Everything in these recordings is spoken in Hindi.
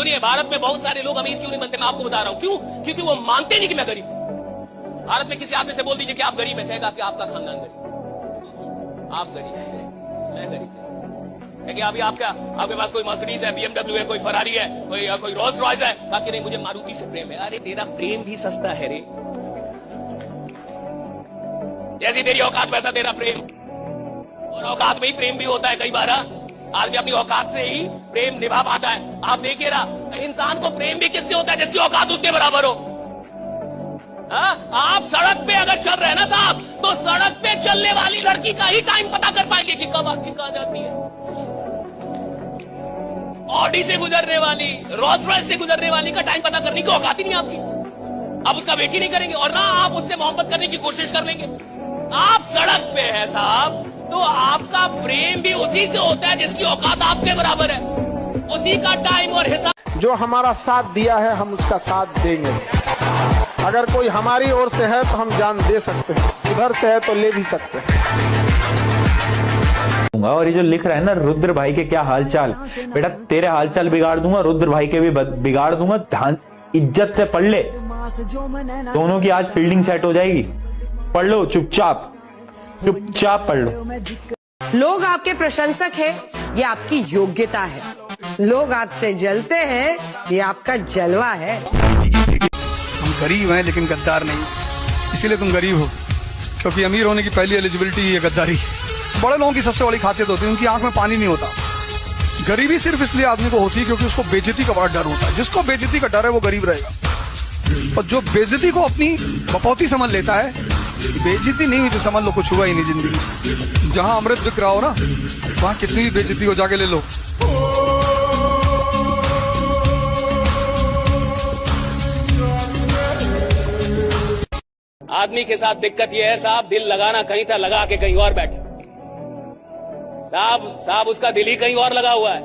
सुनिए, भारत में बहुत सारे लोग अमीर क्यों नहीं बनते, मैं आपको बता रहा हूं क्यों। क्योंकि वो मानते नहीं कि मैं गरीब हूं। भारत में किसी आदमी से बोल दीजिए कि आप गरीब हैं, कहेगा कि आपका खानदान गरीब, आप गरीब हैं, मैं गरीब है कि अभी आपके पास कोई मर्सिडीज है, BMW है, कोई फरारी है, कोई रोल्स रॉयस है, बाकी नहीं मुझे मारुति से प्रेम है। अरे तेरा प्रेम भी सस्ता है रे, जैसी तेरी औकात वैसा तेरा प्रेम, और औकात में ही प्रेम भी होता है कई बार। आदमी अपनी औकात से ही प्रेम निभा पाता है। आप देखिए ना, इंसान को प्रेम भी किससे होता है, जिसकी औकात उसके बराबर हो। आप सड़क पे अगर चल रहे हैं ना साहब, तो सड़क पे चलने वाली लड़की का ही टाइम पता कर पाएंगे कि कब आके कहां जाती है। ऑडी से गुजरने वाली, रोल्स रॉयस से गुजरने वाली का टाइम पता करने की औकात ही नहीं आपकी। आप उसका वेट ही नहीं करेंगे, और ना आप उससे मोहब्बत करने की कोशिश कर लेंगे। आप सड़क पे है साहब, तो आपका प्रेम भी उसी से होता है जिसकी औकात आपके बराबर है, उसी का टाइम और हिसाब। जो हमारा साथ दिया है हम उसका साथ देंगे। अगर कोई हमारी ओर से है तो हम जान दे सकते हैं, उधर से है तो ले भी सकते हैं। और ये जो लिख रहा है ना रुद्र भाई के क्या हालचाल, बेटा तेरे हालचाल बिगाड़ दूंगा, रुद्र भाई के भी बिगाड़ दूंगा। ध्यान इज्जत से पढ़ ले, दोनों की आज फील्डिंग सेट हो जाएगी। पढ़ लो, चुपचाप चुपचाप पढ़ लो। लोग आपके प्रशंसक हैं, ये आपकी योग्यता है। लोग आपसे जलते हैं, ये आपका जलवा है। हम गरीब हैं लेकिन गद्दार नहीं, इसीलिए तुम गरीब हो, क्योंकि अमीर होने की पहली एलिजिबिलिटी ही है गद्दारी। बड़े लोगों की सबसे बड़ी खासियत होती है उनकी आंख में पानी नहीं होता। गरीबी सिर्फ इसलिए आदमी को होती है क्योंकि उसको बेइज्जती का बड़ा डर होता है। जिसको बेइज्जती का डर है वो गरीब रहेगा, और जो बेइज्जती को अपनी बपौती समझ लेता है, बेइज्जती नहीं हुई तो समझ लो कुछ हुआ ही नहीं जिंदगी। जहां अमृत बिक रहा हो ना, वहां कितनी भी बेइज्जती हो जाके ले लो। आदमी के साथ दिक्कत यह है साहब, दिल लगाना कहीं था, लगा के कहीं और बैठे। साहब उसका दिल ही कहीं और लगा हुआ है।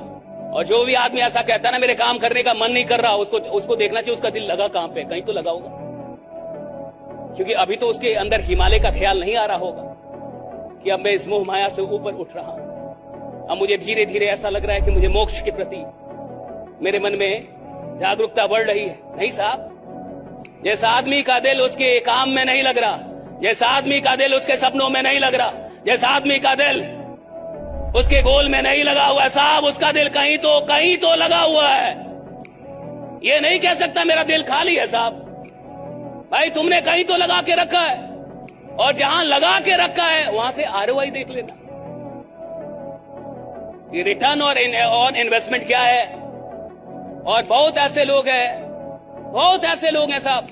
और जो भी आदमी ऐसा कहता है ना मेरे काम करने का मन नहीं कर रहा, उसको देखना चाहिए उसका दिल लगा कहां पे, कहीं तो लगा होगा। क्योंकि अभी तो उसके अंदर हिमालय का ख्याल नहीं आ रहा होगा कि अब मैं इस मोह माया से ऊपर उठ रहा हूं। अब मुझे धीरे धीरे ऐसा लग रहा है कि मुझे मोक्ष के प्रति मेरे मन में जागरूकता बढ़ रही है। नहीं साहब, जैसा आदमी का दिल उसके काम में नहीं लग रहा, जैसा आदमी का दिल उसके सपनों में नहीं लग रहा, जैसा आदमी का दिल उसके गोल में नहीं लगा हुआ है साहब, उसका दिल कहीं तो लगा हुआ है। ये नहीं कह सकता मेरा दिल खाली है साहब। भाई तुमने कहीं तो लगा के रखा है, और जहां लगा के रखा है वहां से ROI देख लेना कि रिटर्न ऑन इन्वेस्टमेंट क्या है। और बहुत ऐसे लोग हैं साहब,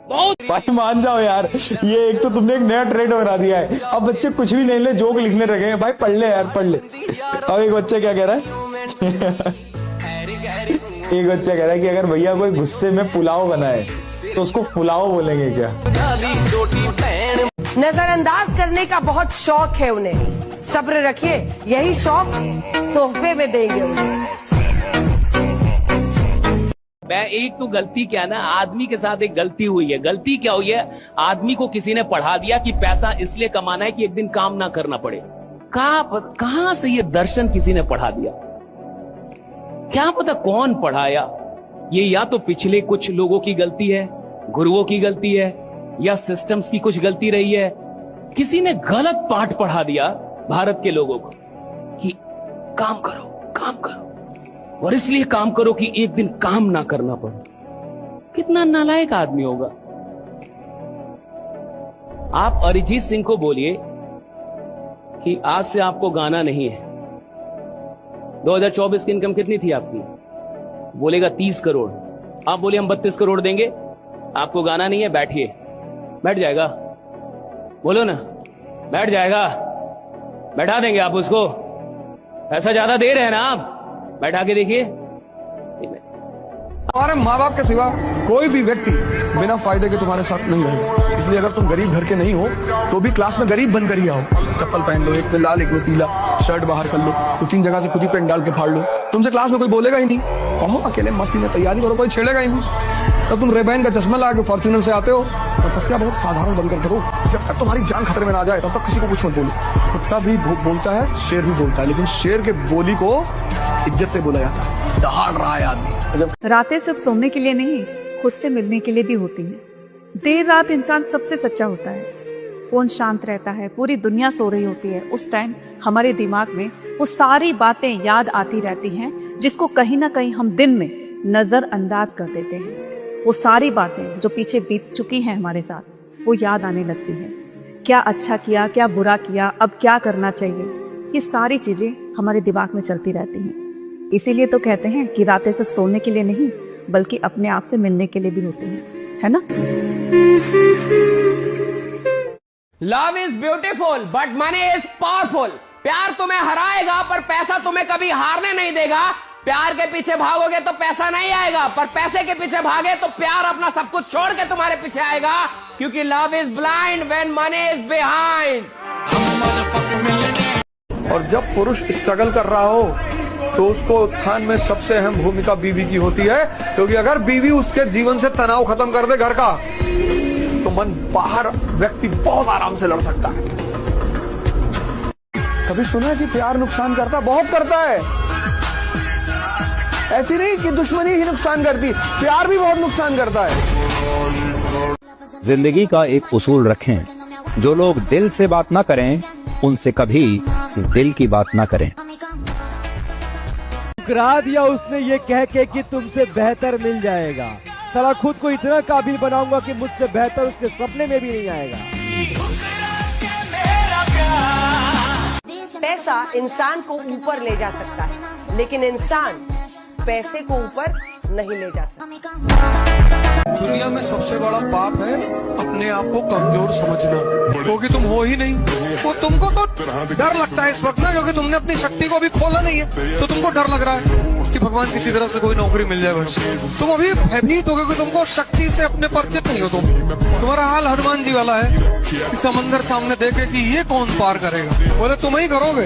बहुत। भाई मान जाओ यार, ये एक तो तुमने एक नया ट्रेंड बना दिया है। अब बच्चे कुछ भी नहीं ले, जोक लिखने लगे हैं। भाई पढ़ ले यार, पढ़ ले। अब एक बच्चा क्या कह रहा है एक बच्चा कह रहा है कि अगर भैया कोई गुस्से में पुलाव बनाए तो उसको पुलाव बोलेंगे क्या? नजरअंदाज करने का बहुत शौक है उन्हें, सब्र रखिए, यही शौक तोहफे में देंगे उन्हें। मैं एक तो गलती क्या ना, आदमी के साथ एक गलती हुई है। गलती क्या हुई है, आदमी को किसी ने पढ़ा दिया कि पैसा इसलिए कमाना है कि एक दिन काम ना करना पड़े। कहां से ये दर्शन किसी ने पढ़ा दिया, क्या पता कौन पढ़ाया। ये या तो पिछले कुछ लोगों की गलती है, गुरुओं की गलती है, या सिस्टम्स की कुछ गलती रही है। किसी ने गलत पाठ पढ़ा दिया भारत के लोगों को कि काम करो, और इसलिए काम करो कि एक दिन काम ना करना पड़े। कितना नालायक आदमी होगा। आप अरिजीत सिंह को बोलिए कि आज से आपको गाना नहीं है। 2024 की इनकम कितनी थी आपकी? बोलेगा 30 करोड़। आप बोले हम 32 करोड़ देंगे, आपको गाना नहीं है, बैठिए। बैठ जाएगा? बोलो ना, बैठ जाएगा? बैठा देंगे आप उसको? पैसा ज्यादा दे रहे हैं ना आप, बैठा के देखिए। हमारे माँ बाप के सिवा कोई भी व्यक्ति बिना फायदे के तुम्हारे साथ नहीं रहेगा। इसलिए अगर तुम गरीब घर के नहीं हो तो भी क्लास में गरीब बनकर ही आओ। चप्पल पहन लो, एक में लाल एक में पीला, शर्ट बाहर कर लो, 2-3 जगह से खुद ही पेन डाल के फाड़ लो। तुमसे क्लास में कोई बोलेगा ही नहीं। पढ़ो अकेले मस्ती में, तैयारी करो, कोई छेड़ेगा ही नहीं। तब तुम रेबैन का चश्मा लगा के फॉर्च्यूनर से आते हो, तपस्या बहुत साधारण बनकर करो। जब तक तुम्हारी जान खतरे में ना जाए तब तक किसी को कुछ मत बोलो। कुत्ता भी बोलता है, शेर भी बोलता है, लेकिन शेर के बोली को इज्जत से बोला जाता है। दहाड़ रहा है आदमी। रातें सिर्फ सोने के लिए नहीं, खुद से मिलने के लिए भी होती हैं। देर रात इंसान सबसे सच्चा होता है। फोन शांत रहता है, पूरी दुनिया सो रही होती है। उस टाइम हमारे दिमाग में वो सारी बातें याद आती रहती हैं जिसको कहीं ना कहीं हम दिन में नजरअंदाज कर देते हैं। वो सारी बातें जो पीछे बीत चुकी हैं हमारे साथ, वो याद आने लगती हैं। क्या अच्छा किया, क्या बुरा किया, अब क्या करना चाहिए, ये सारी चीजें हमारे दिमाग में चलती रहती हैं। इसीलिए तो कहते हैं कि रातें सिर्फ सोने के लिए नहीं, बल्कि अपने आप से मिलने के लिए भी होती हैं, है ना? Love is beautiful but money is powerful. प्यार तुम्हें हराएगा पर पैसा तुम्हें कभी हारने नहीं देगा। प्यार के पीछे भागोगे तो पैसा नहीं आएगा, पर पैसे के पीछे भागे तो प्यार अपना सब कुछ छोड़ के तुम्हारे पीछे आएगा, क्योंकि love is blind when money is behind. और जब पुरुष स्ट्रगल कर रहा हो तो उसको उत्थान में सबसे अहम भूमिका बीवी की होती है, क्योंकि अगर बीवी उसके जीवन से तनाव खत्म कर दे घर का, तो मन बाहर व्यक्ति बहुत आराम से लड़ सकता है। कभी सुना है कि प्यार नुकसान करता? बहुत करता है। ऐसी नहीं कि दुश्मनी ही नुकसान करती, प्यार भी बहुत नुकसान करता है। जिंदगी का एक उसूल रखें, जो लोग दिल से बात ना करें उनसे कभी दिल की बात ना करें। ठुकरा दिया उसने ये कह के कि तुमसे बेहतर मिल जाएगा। साला खुद को इतना काबिल बनाऊंगा कि मुझसे बेहतर उसके सपने में भी नहीं आएगा। पैसा इंसान को ऊपर ले जा सकता है, लेकिन इंसान पैसे को ऊपर नहीं ले जा सकता। दुनिया में सबसे बड़ा पाप है अपने आप को कमजोर समझना, क्योंकि तुम हो ही नहीं। वो तुमको तो डर लगता है इस वक्त ना, क्योंकि तुमने अपनी शक्ति को अभी खोला नहीं है, तो तुमको डर लग रहा है कि भगवान किसी तरह से कोई नौकरी मिल जाए। बस तुम अभी भयभीत हो, क्योंकि तुमको शक्ति से अपने परिचित नहीं हो। तुम्हारा हाल हनुमान जी वाला है कि समंदर सामने देखे कि ये कौन पार करेगा, बोले तुम ही करोगे।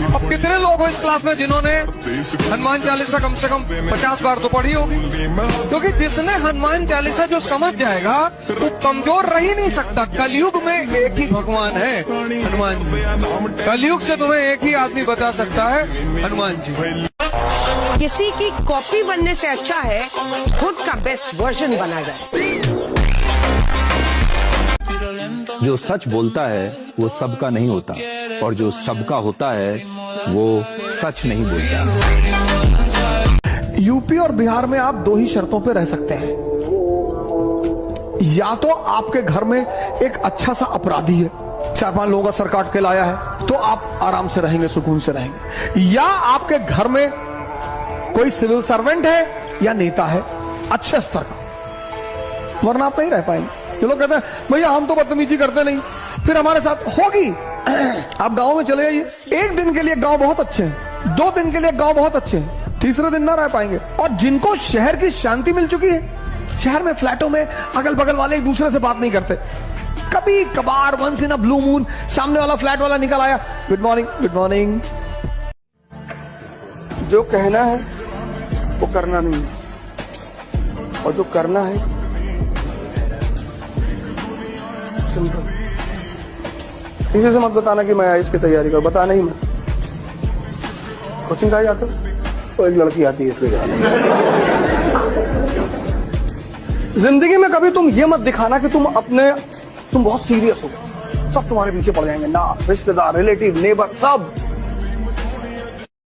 अब कितने लोग हो इस क्लास में जिन्होंने हनुमान चालीसा कम से कम 50 बार तो पढ़ी होगी, क्योंकि जिसने हनुमान चालीसा जो समझ जाएगा वो कमजोर रह ही नहीं सकता। कलयुग में एक ही भगवान है, हनुमान जी। कलयुग से तुम्हें एक ही आदमी बता सकता है, हनुमान जी। किसी की कॉपी बनने से अच्छा है खुद का बेस्ट वर्जन बना जाए। जो सच बोलता है वो सबका नहीं होता, और जो सबका होता है वो सच नहीं बोलता। यूपी और बिहार में आप दो ही शर्तों पे रह सकते हैं। या तो आपके घर में एक अच्छा सा अपराधी है, 4-5 लोगों का सर काट के लाया है, तो आप आराम से रहेंगे, सुकून से रहेंगे। या आपके घर में कोई सिविल सर्वेंट है या नेता है अच्छे स्तर का, वरना आप नहीं रह पाएंगे। ये लोग कहते हैं भैया हम तो बदतमीजी करते नहीं, फिर हमारे साथ होगी। आप गांव में चले जाइए, एक दिन के लिए गांव बहुत अच्छे हैं, 2 दिन के लिए गांव बहुत अच्छे हैं, तीसरे दिन ना रह पाएंगे। और जिनको शहर की शांति मिल चुकी है, शहर में फ्लैटों में अगल बगल वाले एक दूसरे से बात नहीं करते। कभी कभार once in a blue moon सामने वाला फ्लैट वाला निकल आया, गुड मॉर्निंग गुड मॉर्निंग। जो कहना है वो करना नहीं है, और जो करना है सिंपल। किसी से मत बताना कि मैं आईएएस की तैयारी कर, बताना ही मत। कोचिंग का जाता तो एक लड़की आती है इसलिए जिंदगी में कभी तुम ये मत दिखाना कि तुम बहुत सीरियस हो, सब तुम्हारे पीछे पड़ जाएंगे ना, रिश्तेदार, रिलेटिव, नेबर, सब।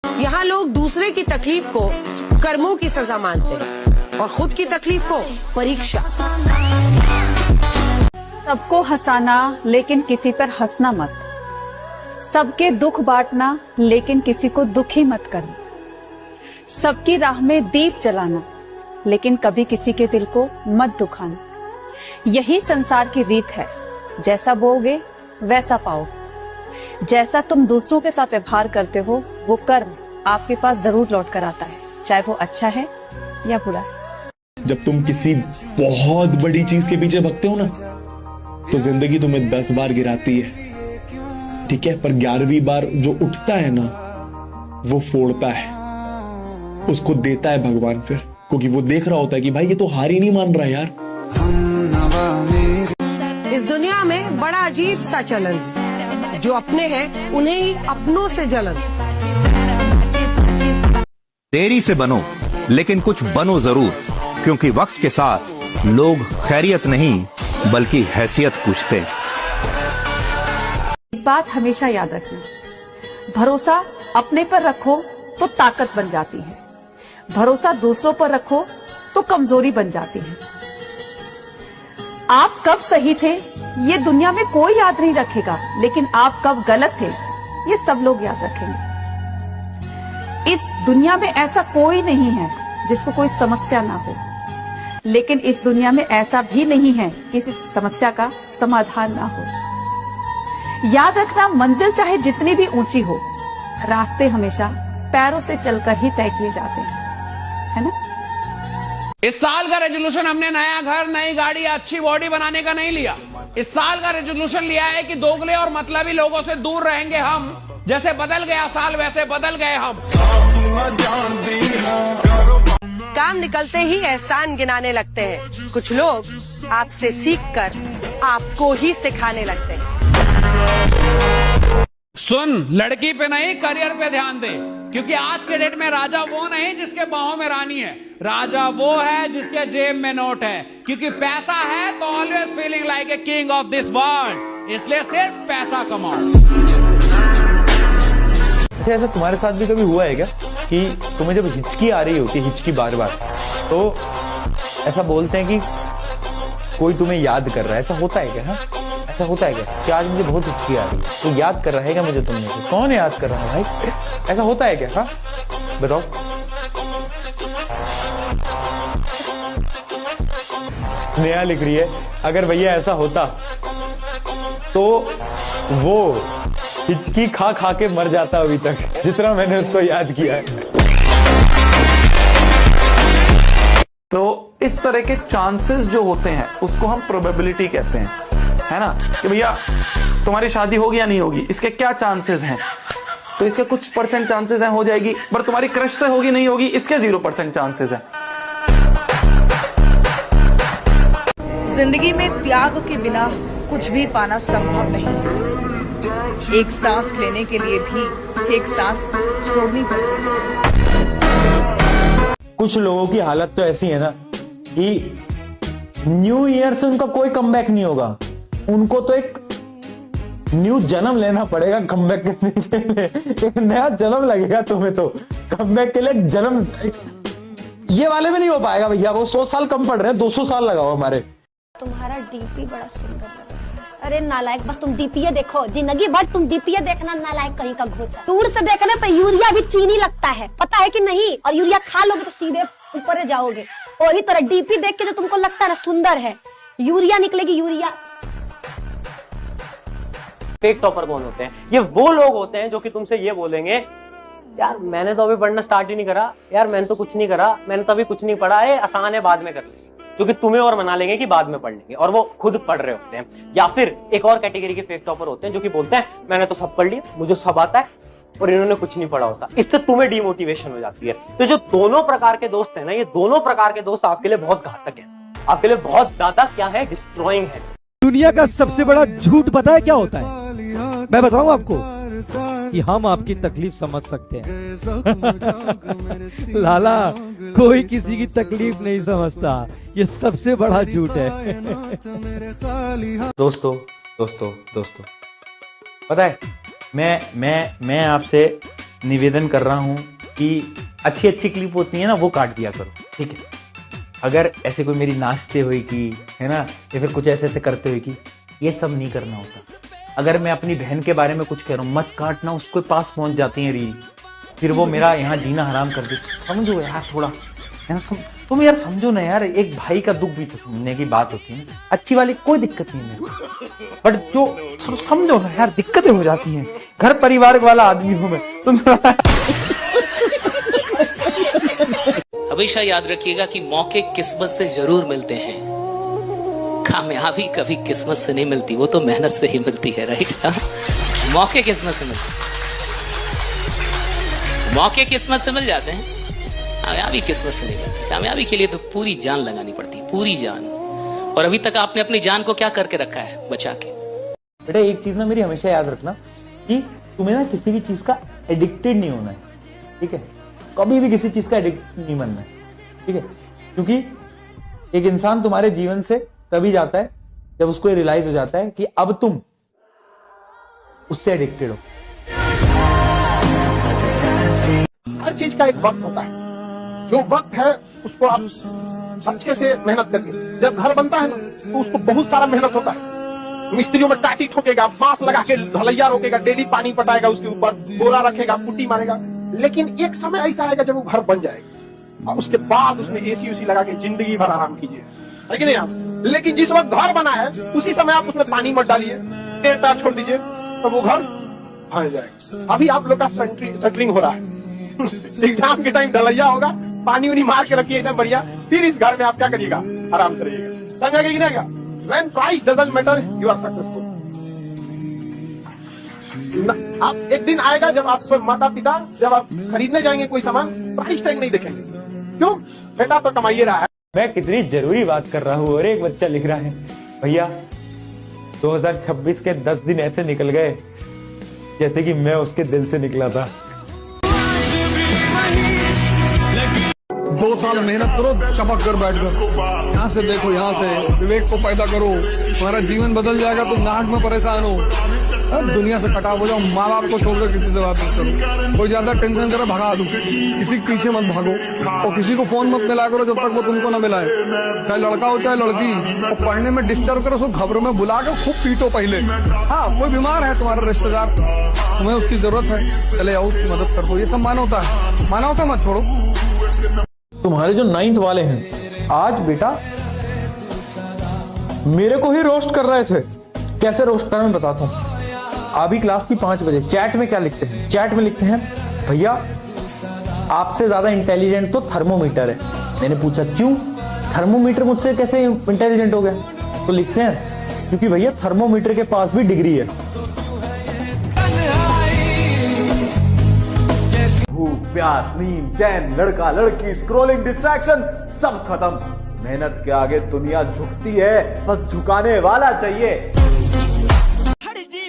यहाँ लोग दूसरे की तकलीफ को कर्मों की सजा मानते हैं और खुद की तकलीफ को परीक्षा। सबको हंसाना लेकिन किसी पर हंसना मत, सबके दुख बांटना लेकिन किसी को दुखी मत करना, सबकी राह में दीप जलाना लेकिन कभी किसी के दिल को मत दुखाना। यही संसार की रीत है, जैसा बोओगे वैसा पाओगे। जैसा तुम दूसरों के साथ व्यवहार करते हो वो कर्म आपके पास जरूर लौट कर आता है, चाहे वो अच्छा है या बुरा है। जब तुम किसी बहुत बड़ी चीज के पीछे भगते हो ना, तो जिंदगी तुम्हें 10 बार गिराती है, ठीक है, पर 11वीं बार जो उठता है ना, वो फोड़ता है, उसको देता है भगवान फिर, क्योंकि वो देख रहा होता है कि भाई ये तो हार ही नहीं मान रहा यार। इस दुनिया में बड़ा अजीब सा चलन, जो अपने हैं उन्हें ही अपनों से जलन। देरी से बनो लेकिन कुछ बनो जरूर, क्योंकि वक्त के साथ लोग खैरियत नहीं बल्कि हैसियत पूछते हैं। एक बात हमेशा याद रखना, भरोसा अपने पर रखो तो ताकत बन जाती है, भरोसा दूसरों पर रखो तो कमजोरी बन जाती है। आप कब सही थे ये दुनिया में कोई याद नहीं रखेगा, लेकिन आप कब गलत थे ये सब लोग याद रखेंगे। इस दुनिया में ऐसा कोई नहीं है जिसको कोई समस्या ना हो, लेकिन इस दुनिया में ऐसा भी नहीं है कि इस समस्या का समाधान ना हो। याद रखना, मंजिल चाहे जितनी भी ऊंची हो, रास्ते हमेशा पैरों से चलकर ही तय किए जाते हैं, है ना। इस साल का रेजोल्यूशन हमने नया घर, नई गाड़ी, अच्छी बॉडी बनाने का नहीं लिया। इस साल का रेजोल्यूशन लिया है कि दोगले और मतलबी लोगों से दूर रहेंगे हम। जैसे बदल गया साल वैसे बदल गए हम। काम निकलते ही एहसान गिनाने लगते हैं, कुछ लोग आपसे सीखकर आपको ही सिखाने लगते हैं। सुन, लड़की पे नहीं करियर पे ध्यान दे, क्योंकि आज के डेट में राजा वो नहीं जिसके बाहों में रानी है, राजा वो है जिसके जेब में नोट है। क्योंकि पैसा है तो always feeling like a king of this world, इसलिए सिर्फ पैसा कमाओ। अच्छा, ऐसा तुम्हारे साथ भी कभी हुआ है क्या कि तुम्हें जब हिचकी आ रही होती है, हिचकी बार बार, तो ऐसा बोलते हैं कि कोई तुम्हें याद कर रहा है, ऐसा होता है क्या? हाँ, ऐसा होता है क्या कि आज मुझे बहुत हिचकी आ रही है, तो याद कर रहा है क्या मुझे तुमने से? कौन याद कर रहा है भाई? ऐसा होता है क्या? हाँ बताओ। नेहा लिख रही है, अगर भैया ऐसा होता तो वो हिचकी खा खा के मर जाता अभी तक, जितना मैंने उसको याद किया है। तो इस तरह के चांसेस जो होते हैं उसको हम प्रोबेबिलिटी कहते हैं, है ना, कि भैया तुम्हारी शादी होगी या नहीं होगी, इसके क्या चांसेस हैं। तो इसके कुछ % चांसेस हैं हो जाएगी, पर तुम्हारी क्रश से होगी नहीं होगी इसके 0% चांसेस हैं। जिंदगी में त्याग के बिना कुछ भी पाना संभव नहीं है। एक सांस लेने के लिए भी एक सांस छोड़नी पड़ती है। कुछ लोगों की हालत तो ऐसी है ना कि न्यू ईयर से उनका कोई कमबैक नहीं होगा, उनको तो एक न्यू जन्म लेना पड़ेगा कमबैक करने के लिए। एक नया जन्म लगेगा तुम्हें तो कमबैक के लिए। जन्म ये वाले में नहीं हो पाएगा भैया, वो 100 साल कम पड़ रहे हैं, 200 साल लगाओ हमारे। तुम्हारा डीपी बड़ा सुंदर लग रहा है। अरे नालायक, बस तुम डीपीए देखो, जिंदगी भर तुम डीपीए देखना, नालायक कहीं का घोचा। दूर से देखने पे यूरिया भी चीनी लगता है, पता है कि नहीं? और यूरिया खा लोगे तो सीधे ऊपर जाओगे। वही तरह डीपी देख के जो तुमको लगता है ना सुंदर है, यूरिया निकलेगी यूरिया। फेक टॉपर कौन होते हैं? ये वो लोग होते हैं जो कि तुमसे ये बोलेंगे, यार मैंने तो अभी पढ़ना स्टार्ट ही नहीं करा, यार मैंने तो कुछ नहीं करा, मैंने तो अभी कुछ नहीं पढ़ा है, आसान है बाद में कर लेंगे, क्योंकि तुम्हें और मना लेंगे कि बाद में पढ़ लेंगे, और वो खुद पढ़ रहे होते हैं। या फिर एक और कैटेगरी के फेक टॉपर होते हैं जो कि बोलते हैं मैंने तो सब पढ़ लिया, मुझे सब आता है, और इन्होंने कुछ नहीं पढ़ा होता। इससे तुम्हें डिमोटिवेशन हो जाती है। तो जो दोनों प्रकार के दोस्त हैं ना, ये दोनों प्रकार के दोस्त आपके लिए बहुत घातक है, आपके लिए बहुत ज्यादा क्या है, डिस्ट्रॉइंग है। दुनिया का सबसे बड़ा झूठ पता है क्या होता है? मैं बताऊं आपको कि हम आपकी तकलीफ समझ सकते हैं। लाला, कोई किसी की तकलीफ नहीं समझता, ये सबसे बड़ा झूठ है। दोस्तों दोस्तों दोस्तों, पता है मैं आपसे निवेदन कर रहा हूं कि अच्छी अच्छी क्लिप होती है ना, वो काट दिया करो, ठीक है? अगर ऐसे कोई मेरी नाचते हुए की है ना, या फिर कुछ ऐसे ऐसे करते हुए की, ये सब नहीं करना होता। अगर मैं अपनी बहन के बारे में कुछ कह रहा हूँ, मत काटना, उसके पास पहुंच जाती है रील, फिर वो मेरा यहाँ जीना हराम कर दे। समझो यार थोड़ा, है ना? तुम यार समझो ना यार, एक भाई का दुख भी तो समझने की बात होती है। अच्छी वाली कोई दिक्कत नहीं है, बट जो समझो ना यार, दिक्कतें हो जाती हैं। घर परिवार वाला आदमी हूं मैं, तुम हमेशा याद रखिएगा कि मौके किस्मत से जरूर मिलते हैं, कामयाबी कभी किस्मत से नहीं मिलती, वो तो मेहनत से ही मिलती है, राइट? मौके किस्मत से मिलते हैं, मौके किस्मत से मिल जाते हैं, कामयाबी किस्मत से नहीं मिलती। कामयाबी के लिए तो पूरी जान लगानी पड़ती है, पूरी जान। और अभी तक आपने अपनी जान को क्या करके रखा है, बचा के। बेटा एक चीज ना मेरी हमेशा याद रखना कि तुम्हें ना किसी भी चीज का एडिक्टेड नहीं होना है, ठीक है? कभी भी किसी चीज का एडिक्ट नहीं बनना है। ठीक है, क्योंकि एक इंसान तुम्हारे जीवन से तभी जाता है जब उसको ये रियलाइज हो जाता है कि अब तुम उससे एडिक्टेड हो। हर चीज का एक वक्त होता है, जो वक्त है उसको आप अच्छे से मेहनत करिए। जब घर बनता है ना तो उसको बहुत सारा मेहनत होता है, मिस्त्रियों में टाटी ठोकेगा, बांस लगा के ढलैया रोकेगा, डेली पानी पटाएगा, उसके ऊपर बोरा रखेगा, पुट्टी मारेगा। लेकिन एक समय ऐसा आएगा जब वो घर बन जाएगा और उसके बाद उसमें एसी उसी लगा के जिंदगी भर आराम कीजिए, है कि नहीं आप? लेकिन जिस वक्त घर बना है उसी समय आप उसमें पानी मत डालिए, टेटा छोड़ दीजिए, तो वो घर भर जाएगा। अभी आप लोग का सेटलिंग हो रहा है एग्जाम के टाइम ढलैया होगा, पानी उनी मार के रखिए एकदम बढ़िया, फिर इस घर में आप क्या करिएगा, आराम करिएगा। समझ कि नहीं? When price doesn't matter, you are successful. आप एक दिन आएगा जब आप माता पिता जब आप खरीदने जाएंगे कोई सामान, प्राइस टैग नहीं देखेंगे। क्यों? बेटा तो कमाइए रहा है। मैं कितनी जरूरी बात कर रहा हूँ और एक बच्चा लिख रहा है, भैया 2026 के 10 दिन ऐसे निकल गए जैसे कि मैं उसके दिल से निकला था। 2 साल मेहनत करो, चपक कर बैठ कर, यहाँ से देखो, यहाँ से विवेक को पैदा करो, तुम्हारा जीवन बदल जाएगा। तुम नाक में परेशान हो, दुनिया से कटाव हो जाओ, माँ बाप को छोड़कर किसी से बात मत करो, कोई ज्यादा टेंशन करे भगा दो, किसी के पीछे मत भागो और किसी को फोन मत मिला करो जब तक वो तुमको ना मिलाए, चाहे लड़का हो चाहे लड़की। और पढ़ने में डिस्टर्ब करो, उसको खबरों में बुला के खूब पीटो पहले। हाँ, कोई बीमार है तुम्हारा रिश्तेदार, तुम्हें उसकी जरूरत है, चले आओ उसकी मदद कर दो। ये सब मानवता है, मानवता मत छोड़ो। तुम्हारे जो 9th वाले हैं आज बेटा मेरे को ही रोस्ट कर रहे थे। कैसे रोस्ट कर, मैं बताता हूं। अभी क्लास थी 5 बजे, चैट में क्या लिखते हैं? चैट में लिखते हैं, भैया आपसे ज्यादा इंटेलिजेंट तो थर्मोमीटर है। मैंने पूछा क्यों? थर्मोमीटर मुझसे कैसे इंटेलिजेंट हो गया? तो लिखते हैं क्योंकि भैया थर्मोमीटर के पास भी डिग्री है। भूख, प्यास, नींद, चैन, लड़का लड़की, स्क्रॉलिंग, डिस्ट्रैक्शन सब खत्म। मेहनत के आगे दुनिया झुकती है, बस झुकाने वाला चाहिए।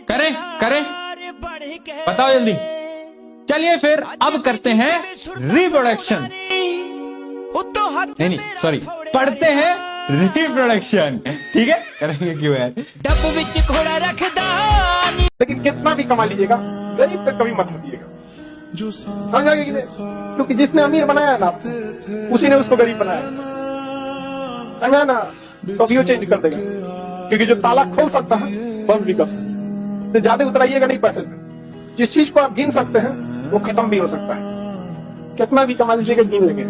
करें बताओ जल्दी। चलिए फिर अब करते हैं रिप्रोडक्शन। नहीं सॉरी, पढ़ते हैं रिप्रोडक्शन। ठीक है, करेंगे क्यों यार। डब्बू विच घोड़ा रखदा, लेकिन कितना भी कमा लीजिएगा गरीब पे कभी मत हंसिएगा। समझ आगे कि नहीं? क्योंकि जिसने अमीर बनाया ना उसी ने उसको गरीब बनाया, समझा ना? तो भी वो चेंज कर देगा, क्योंकि जो ताला खोल सकता है बंद भी कर सकता है। तो ज्यादा उतराइएगा नहीं पैसे पे। जिस चीज को आप गिन सकते हैं वो खत्म भी हो सकता है। कितना भी कमा लीजिएगा गिन लेंगे।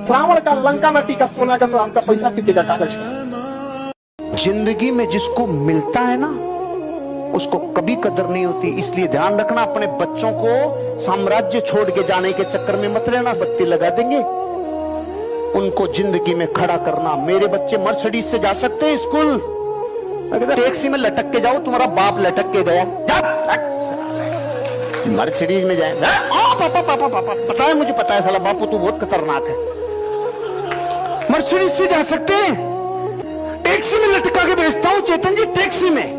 रावण का लंका में टीका सोना का, तो आपका पैसा टिकेगा कागज का। जिंदगी में जिसको मिलता है ना उसको कभी कदर नहीं होती, इसलिए ध्यान रखना। अपने बच्चों को साम्राज्य छोड़ के जाने के चक्कर में मत रहना, बत्ती लगा देंगे। उनको जिंदगी में खड़ा करना। मेरे बच्चे मर्सिडीज से जा सकते हैं स्कूल, टैक्सी में लटक के जाओ, तुम्हारा बाप लटक के गया, मर्सिडीज में जाए। पापा पापा पापा, पता है मुझे पता है, साला बापू तू बहुत खतरनाक है। मर्सिडीज से जा सकते हैं, टैक्सी में लटका के भेजता हूं चेतन जी, टैक्सी में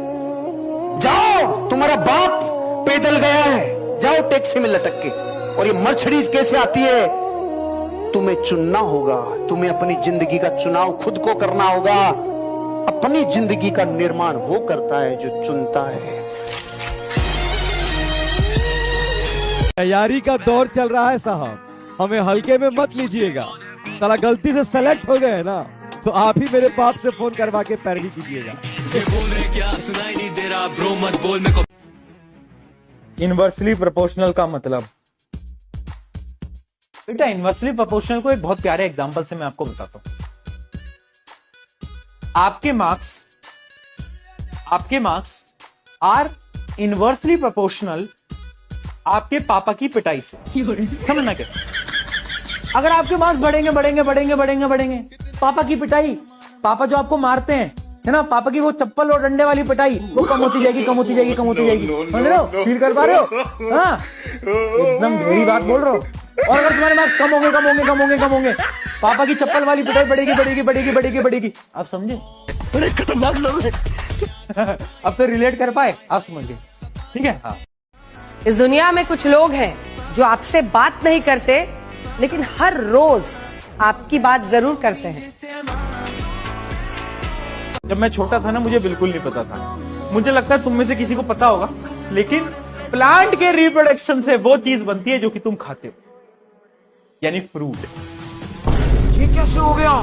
जाओ, तुम्हारा बाप पैदल गया है, जाओ टैक्सी में लटक के। और ये मर्सिडीज कैसे आती है? तुम्हें चुनना होगा, तुम्हें अपनी जिंदगी का चुनाव खुद को करना होगा। अपनी जिंदगी का निर्माण वो करता है जो चुनता है। तैयारी का दौर चल रहा है साहब, हमें हल्के में मत लीजिएगा। साला गलती से सेलेक्ट हो गए ना, तो आप ही मेरे बाप से फोन करवा के पैरवी कीजिएगा। क्या सुनाई नहीं दे रहा ब्रो, मत बोल मेरे को। इनवर्सली प्रोपोर्शनल का मतलब बेटा, इनवर्सली प्रोपोर्शनल को एक बहुत प्यारे एग्जांपल से मैं आपको बताता हूं। आपके मार्क्स आर इनवर्सली प्रोपोर्शनल आपके पापा की पिटाई से। समझना कैसे? अगर आपके मार्क्स बढ़ेंगे बढ़ेंगे बढ़ेंगे बढ़ेंगे बढ़ेंगे, पापा की पिटाई, पापा जो आपको मारते हैं है ना, पापा की वो चप्पल और डंडे वाली पिटाई, वो कम होती जाएगी कम होती जाएगी कम होती जाएगी। समझ रहे हो? फील कर पा रहे हो? हाँ, एकदम गहरी बात बोल रहे हो। और अगर तुम्हारे मार्क्स कम होंगे कम होंगे कम होंगे कम होंगे, पापा की चप्पल वाली पिटाई बढ़ेगी बढ़ेगी बढ़ेगी बढ़ेगी बढ़ेगी। आप समझे? बड़े खतरनाक लोग हैं। अब तो रिलेट कर पाए, आप समझ गए। ठीक है। हाँ, इस दुनिया में कुछ लोग हैं जो आपसे बात नहीं करते, लेकिन हर रोज आपकी बात जरूर करते हैं। जब मैं छोटा था ना, मुझे बिल्कुल नहीं पता था। मुझे लगता है तुम में से किसी को पता होगा, लेकिन प्लांट के रिप्रोडक्शन से वो चीज बनती है जो कि तुम खाते हो, यानी फ्रूट। ये कैसे हो गया?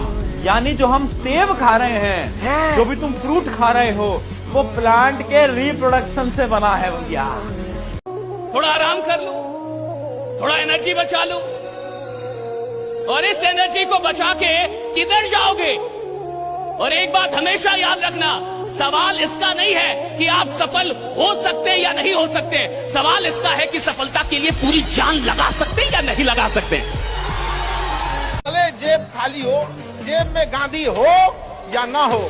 यानी जो हम सेब खा रहे हैं, जो भी तुम फ्रूट खा रहे हो, वो प्लांट के रिप्रोडक्शन से बना है भैया। थोड़ा आराम कर लो, थोड़ा एनर्जी बचा लो, और इस एनर्जी को बचा के किधर जाओगे? और एक बात हमेशा याद रखना, सवाल इसका नहीं है कि आप सफल हो सकते या नहीं हो सकते, सवाल इसका है कि सफलता के लिए पूरी जान लगा सकते या नहीं लगा सकते। भले जेब खाली हो, जेब में गांधी हो या ना हो,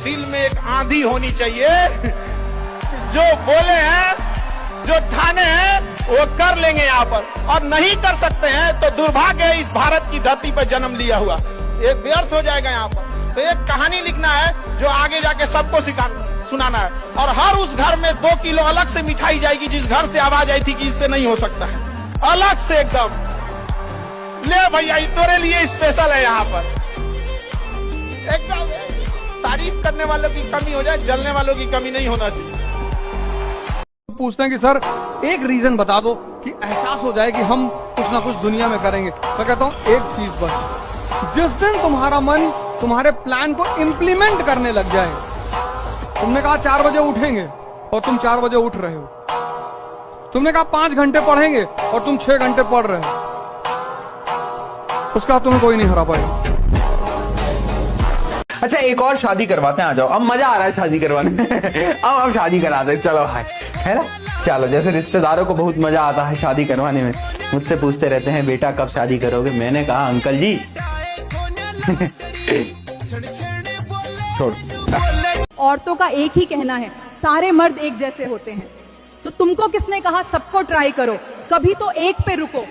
दिल में एक आंधी होनी चाहिए। जो बोले हैं, जो ठाने हैं, वो कर लेंगे यहाँ पर, और नहीं कर सकते हैं तो दुर्भाग्य है इस भारत की धरती पर जन्म लिया हुआ, एक व्यर्थ हो जाएगा यहाँ पर। तो एक कहानी लिखना है जो आगे जाके सबको सुनाना है, और हर उस घर में 2 किलो अलग से मिठाई जाएगी जिस घर से आवाज आई थी कि इससे नहीं हो सकता है, अलग से एकदम। ले भैया, तेरे लिए स्पेशल है यहाँ पर। एकदम तारीफ करने वालों की कमी हो जाए, जलने वालों की कमी नहीं होना चाहिए। पूछते हैं कि सर एक रीजन बता दो कि एहसास हो जाए कि हम कुछ ना कुछ दुनिया में करेंगे। मैं कहता हूं एक चीज बस, जिस दिन तुम्हारा मन तुम्हारे प्लान को इम्प्लीमेंट करने लग जाए, तुमने कहा 4 बजे उठेंगे और तुम 4 बजे उठ रहे हो, तुमने कहा 5 घंटे पढ़ेंगे और तुम 6 घंटे पढ़ रहे हो, उसका तुम्हें कोई नहीं हरा पाएगा। अच्छा, एक और शादी करवाते हैं, आ जाओ। अब मजा आ रहा है शादी करवाने में। अब शादी कराते हैं, चलो भाई, है ना? चलो, जैसे रिश्तेदारों को बहुत मजा आता है शादी करवाने में, मुझसे पूछते रहते हैं बेटा कब शादी करोगे? मैंने कहा अंकल जी छोड़। औरतों का एक ही कहना है, सारे मर्द एक जैसे होते हैं। तो तुमको किसने कहा सबको ट्राई करो, कभी तो एक पे रुको।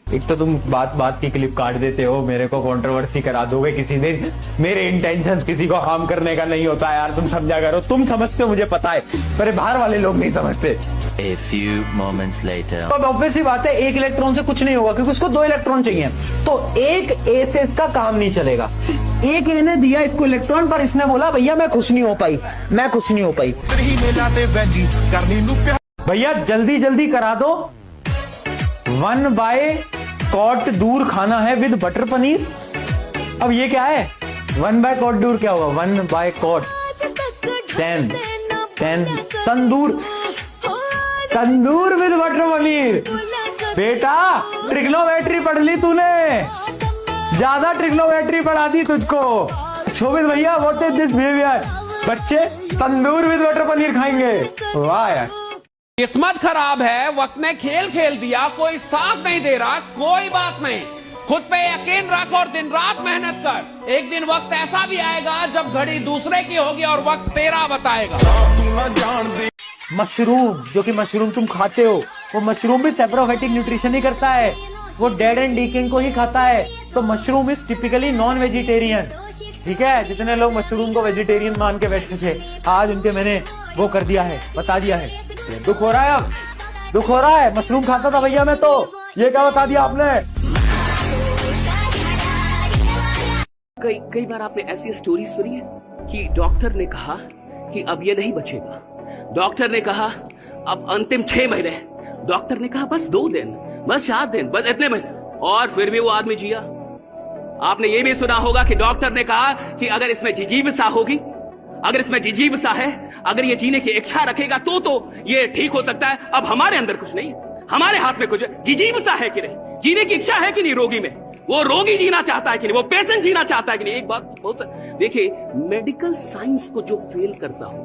एक तो तुम बात बात की क्लिप काट देते हो, मेरे को कंट्रोवर्सी करा दोगे किसी दिन। मेरे इंटेंशंस किसी को हार्म करने का नहीं होता यार, तुम समझा करो। तुम समझते हो, मुझे पता है, पर बाहर वाले लोग नहीं समझते। A few moments later. अब ऑब्वियस सी बात है, एक इलेक्ट्रॉन से कुछ नहीं होगा क्योंकि उसको 2 इलेक्ट्रॉन चाहिए, तो एक ए से इसका काम नहीं चलेगा। एक ए ने दिया इसको इलेक्ट्रॉन, पर इसने बोला भैया मैं खुश नहीं हो पाई, मैं खुश नहीं हो पाई। भैया जल्दी जल्दी करा दो, 1 बाय कॉट दूर खाना है विद बटर पनीर। अब ये क्या है? 1 बाय कॉट दूर क्या हुआ? 1 बाय कॉट 10 तंदूर, तंदूर विद बटर पनीर। बेटा ट्रिग्नोमेट्री पढ़ ली तूने, ज्यादा ट्रिग्नोमेट्री पढ़ा दी तुझको। शोभित भैया, व्हाट इज दिस बिहेवियर? बच्चे तंदूर विद बटर पनीर खाएंगे, वाह यार। किस्मत खराब है, वक्त ने खेल खेल दिया, कोई साथ नहीं दे रहा, कोई बात नहीं, खुद पे यकीन रख और दिन रात मेहनत कर। एक दिन वक्त ऐसा भी आएगा जब घड़ी दूसरे की होगी और वक्त तेरा बताएगा। मशरूम, जो कि मशरूम तुम खाते हो, वो मशरूम भी सेप्रोफाइटिक न्यूट्रिशन ही करता है, वो डेड एंड डीकिंग को ही खाता है। तो mushroom is typically non vegetarian, ठीक है? जितने लोग मशरूम को वेजिटेरियन मान के बैठे थे, आज उनके मैंने वो कर दिया है, बता दिया है। दुख हो रहा है, अब दुख हो रहा है। मशरूम खाता था भैया मैं, तो ये क्या बता दिया आपने? कई बार आपने ऐसी स्टोरी सुनी है कि डॉक्टर ने कहा कि अब ये नहीं बचेगा, डॉक्टर ने कहा अब अंतिम 6 महीने, डॉक्टर ने कहा बस 2 दिन, बस 4 दिन, बस इतने महीने, और फिर भी वो आदमी जिया। आपने ये भी सुना होगा कि डॉक्टर ने कहा कि अगर इसमें जिजीविसा होगी, अगर इसमें जिजीविसा है, अगर ये जीने की इच्छा रखेगा तो ये ठीक हो सकता है। अब हमारे अंदर कुछ नहीं है, हमारे हाथ में कुछ है, जिजीविसा है कि नहीं, जीने की इच्छा है कि नहीं रोगी में, वो रोगी जीना चाहता है कि नहीं, वो पेशेंट जीना चाहता है कि नहीं। एक बात बहुत देखिए, मेडिकल साइंस को जो फेल करता हो,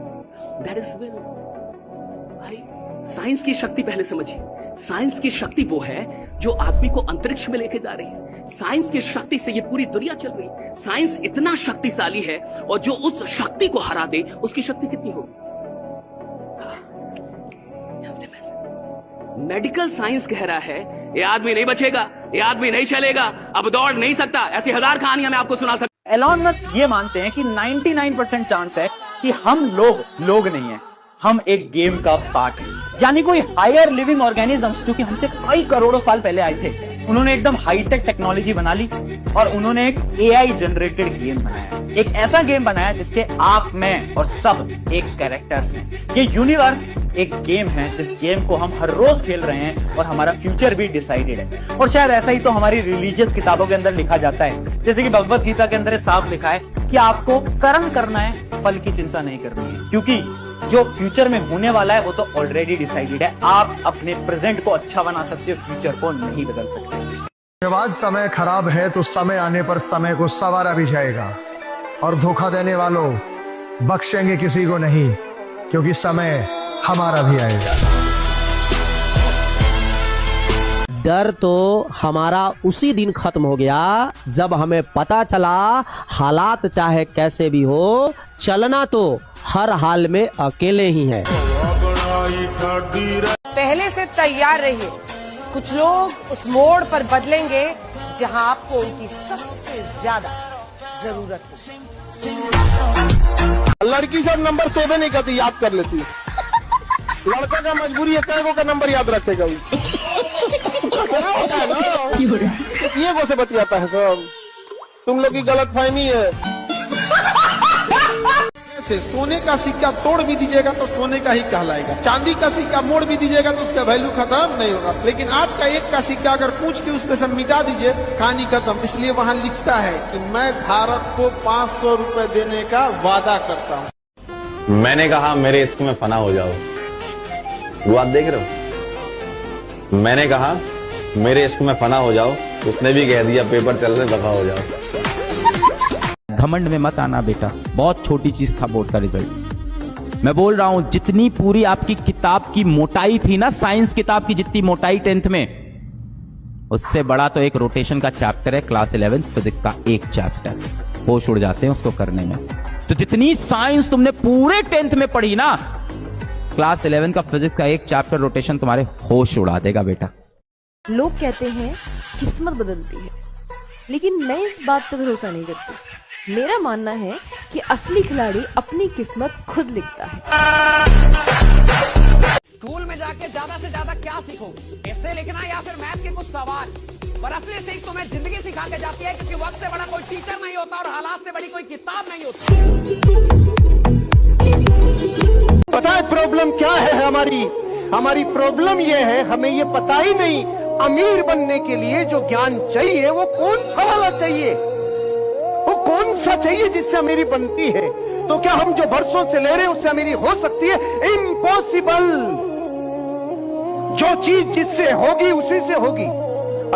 दैट इज विल। भाई साइंस की शक्ति पहले समझिए, साइंस की शक्ति वो है जो आदमी को अंतरिक्ष में लेके जा रही है, साइंस की शक्ति से ये पूरी दुनिया चल रही है। साइंस इतना शक्तिशाली है, और जो उस शक्ति को हरा दे उसकी शक्ति कितनी होगी? जस्ट इमेजिन, मेडिकल साइंस कह रहा है ये आदमी नहीं बचेगा, ये आदमी नहीं चलेगा, अब दौड़ नहीं सकता। ऐसी 1000 कहानियां मैं आपको सुना सकता। एलॉन मस्क ये मानते हैं कि 99% चांस है कि हम लोग नहीं है, हम एक गेम का पार्ट हैं, यानी कोई हायर लिविंग ऑर्गेनिजम्स जो कि हमसे कई करोड़ों साल पहले आए थे, उन्होंने एकदम हाईटेक टेक्नोलॉजी बना ली और उन्होंने एक एआई जनरेटेड गेम बनाया, एक ऐसा गेम बनाया जिसके आप, मैं और सब एक कैरेक्टर्स हैं। ये यूनिवर्स एक गेम है जिस गेम को हम हर रोज खेल रहे हैं और हमारा फ्यूचर भी डिसाइडेड है। और शायद ऐसा ही तो हमारी रिलीजियस किताबों के अंदर लिखा जाता है, जैसे कि भगवत गीता के अंदर साफ लिखा है कि आपको कर्म करना है, फल की चिंता नहीं करनी है, क्योंकि जो फ्यूचर में होने वाला है वो तो ऑलरेडी डिसाइडेड है। आप अपने प्रेजेंट को अच्छा बना सकते हो, फ्यूचर को नहीं बदल सकते। जब आज समय खराब है तो समय आने पर समय को संवारा भी जाएगा, और धोखा देने वालों बख्शेंगे किसी को नहीं, क्योंकि समय हमारा भी आएगा। डर तो हमारा उसी दिन खत्म हो गया जब हमें पता चला हालात चाहे कैसे भी हो, चलना तो हर हाल में अकेले ही है। पहले से तैयार रहिए, कुछ लोग उस मोड़ पर बदलेंगे जहां आपको उनकी सबसे ज्यादा जरूरत है। लड़की सब नंबर 7 नहीं करती, याद कर लेती है। लड़का का मजबूरी है, कई का नंबर याद रखेगा। होता है ना, ये वो से बतियाता है सब। तुम लोग की गलतफहमी है। से सोने का सिक्का तोड़ भी दीजिएगा तो सोने का ही कहलाएगा, चांदी का सिक्का मोड़ भी दीजिएगा तो उसका वैल्यू खत्म नहीं होगा। लेकिन आज का एक का सिक्का अगर पूछ के उसमें से मिटा दीजिए, कहानी खत्म। इसलिए वहाँ लिखता है कि मैं धारक को 500 रुपए देने का वादा करता हूँ। मैंने कहा मेरे इश्क में फना हो जाओ, वो आप देख रहे हो। मैंने कहा मेरे इश्क में फना हो जाओ, उसने भी कह दिया पेपर चल रहे दफा हो जाओ। घमंड में मत आना बेटा, बहुत छोटी चीज था बोर्ड का रिजल्ट। मैं बोल रहा हूं जितनी पूरी आपकी किताब की मोटाई थी ना, साइंस किताब की जितनी मोटाई 10th में, उससे बड़ा तो एक रोटेशन का चैप्टर है क्लास 11 फिजिक्स का एक चैप्टर। होश उड़ जाते हैं उसको करने में। तो जितनी साइंस तुमने पूरे 10th में पढ़ी ना, क्लास 11 का फिजिक्स का एक चैप्टर रोटेशन तुम्हारे होश उड़ा देगा बेटा। लोग कहते हैं किस्मत बदलती है, लेकिन मैं इस बात पर भरोसा नहीं करती। मेरा मानना है कि असली खिलाड़ी अपनी किस्मत खुद लिखता है। स्कूल में जाके ज्यादा से ज्यादा क्या सीखोगे? ऐसे लिखना या फिर मैथ के कुछ सवाल? पर असली सीख तुम्हें जिंदगी सिखा के जाती है, क्योंकि वक्त से बड़ा कोई टीचर नहीं होता और हालात से बड़ी कोई किताब नहीं होती। पता है प्रॉब्लम क्या है हमारी प्रॉब्लम ये है, हमें ये पता ही नहीं अमीर बनने के लिए जो ज्ञान चाहिए वो कौन सा वाला चाहिए, वो कौन सा चाहिए जिससे अमीरी बनती है। तो क्या हम जो बरसों से ले रहे हैं उससे अमीरी हो सकती है? इम्पॉसिबल। जो चीज जिससे होगी उसी से होगी।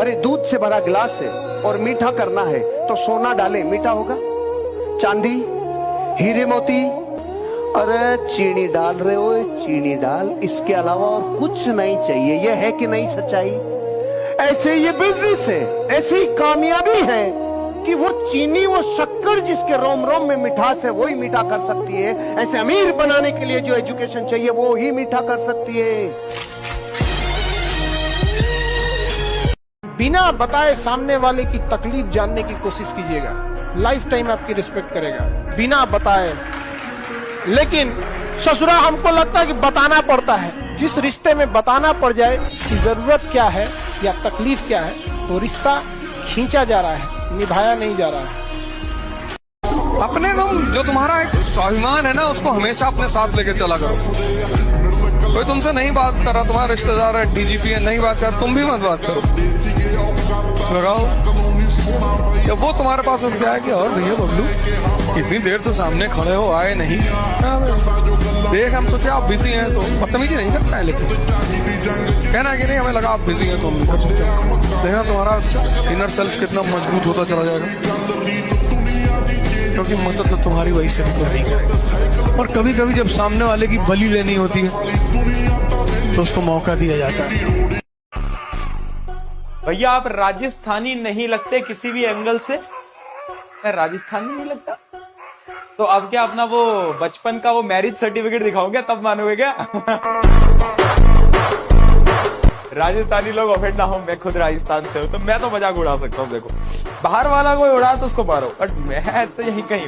अरे दूध से भरा गिलास है और मीठा करना है तो सोना डाले मीठा होगा, चांदी, हीरे मोती, अरे चीनी डाल रहे हो, चीनी डाल, इसके अलावा और कुछ नहीं चाहिए। यह है कि नहीं सच्चाई? ऐसे ये बिजनेस है, ऐसी कामयाबी है कि वो चीनी, वो शक्कर जिसके रोम रोम में मिठास है वो ही मीठा कर सकती है। ऐसे अमीर बनाने के लिए जो एजुकेशन चाहिए वो ही मीठा कर सकती है। बिना बताए सामने वाले की तकलीफ जानने की कोशिश कीजिएगा, लाइफ टाइम आपकी रिस्पेक्ट करेगा, बिना बताए। लेकिन ससुरा हमको लगता है कि बताना पड़ता है। जिस रिश्ते में बताना पड़ जाए कि जरूरत क्या है या तकलीफ क्या है, वो रिश्ता खींचा जा रहा है, निभाया नहीं जा रहा है। अपने जो तुम्हारा एक स्वाभिमान है ना, उसको हमेशा अपने साथ लेके चला करो। कोई तुमसे नहीं बात कर रहा, तुम्हारा रिश्तेदार है, डीजीपी है, नहीं बात कर, तुम भी मत बात करो, लगाओ। या वो तुम्हारे पास अब क्या है कि और भैया बबलू इतनी देर से सामने खड़े हो, आए नहीं, देख हम सोचे आप बिजी हैं तो बदतमीजी नहीं करता है, लेकिन कहना कि नहीं हमें लगा आप बिजी हैं तो हम कर सोचे। देखना तुम्हारा इनर सेल्फ कितना मजबूत होता चला जाएगा, क्योंकि मदद तो तुम्हारी वही से हो रही है। और कभी कभी जब सामने वाले की बलि लेनी होती है तो उसको मौका दिया जाता है। भैया आप राजस्थानी नहीं लगते किसी भी एंगल से। मैं राजस्थानी नहीं लगता तो अब क्या अपना वो बचपन का वो मैरिज सर्टिफिकेट दिखाओगे तब मानोगे क्या? राजस्थानी लोग ऑफेंड ना हो, मैं खुद राजस्थान से हूं तो मैं तो मजाक उड़ा सकता हूँ। देखो बाहर वाला कोई उड़ा तो उसको मारो, बट मैं तो यही कहीं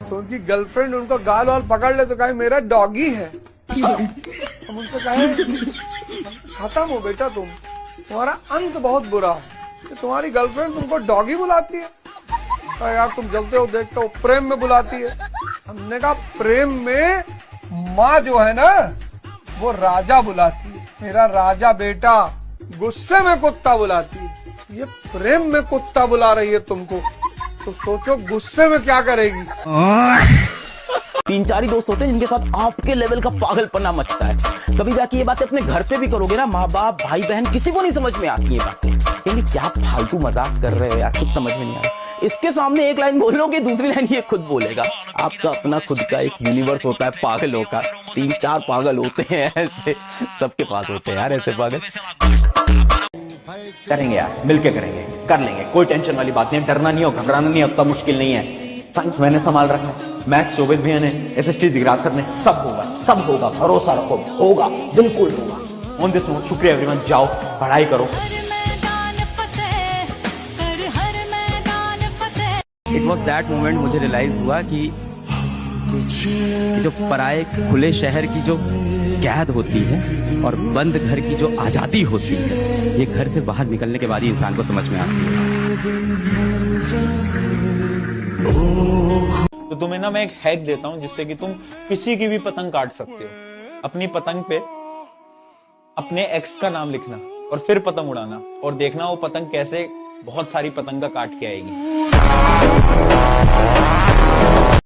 तो उनकी गर्लफ्रेंड उनको गाल वाल पकड़ ले तो कहे मेरा डॉगी है। हम उनसे कहे खत्म हो बेटा तुम, तुम्हारा अंत बहुत बुरा है कि तुम्हारी गर्लफ्रेंड तुमको डॉगी बुलाती है। अरे यार तुम जलते हो देखते हो, प्रेम में बुलाती है। हमने कहा प्रेम में माँ जो है ना वो राजा बुलाती है, मेरा राजा बेटा। गुस्से में कुत्ता बुलाती है, ये प्रेम में कुत्ता बुला रही है तुमको, तो सोचो गुस्से में क्या करेगी। 3-4 ही दोस्त होते हैं जिनके साथ आपके लेवल का पागलपना मचता है। कभी जाके ये बातें अपने घर पे भी करोगे ना, माँ बाप भाई बहन किसी को नहीं समझ में आती है बातें, यानी क्या फालतू मजाक कर रहे हो यार, कुछ समझ में नहीं आ रहा। इसके सामने एक लाइन बोलोगे, दूसरी लाइन ये खुद बोलेगा। आपका अपना खुद का एक यूनिवर्स होता है पागलों का। 3-4 पागल होते हैं ऐसे, सबके पास होते हैं यार ऐसे पागल। करेंगे यार, मिलके करेंगे, कर लेंगे, कोई टेंशन वाली बात नहीं, डरना नहीं हो, घबराना नहीं, उतना मुश्किल नहीं है। साइंस मैंने संभाल रखा है, मैथ्स शोभित भैया ने, SST दिगराज सर ने, सब होगा, भरोसा रखो, होगा, बिल्कुल होगा। ऑन दिस नोट, शुक्रिया एवरीवन, जाओ पढ़ाई करो। इट वॉज दैट मोमेंट मुझे रियलाइज हुआ कि जो पराए खुले शहर की जो कैद होती है और बंद घर की जो आजादी होती है, ये घर से बाहर निकलने के बाद ही इंसान को समझ में आती है। तो तुम्हें ना मैं एक हैक देता हूं जिससे कि तुम किसी की भी पतंग काट सकते हो। अपनी पतंग पे अपने एक्स का नाम लिखना और फिर पतंग उड़ाना, और देखना वो पतंग कैसे बहुत सारी पतंगा काट के आएगी।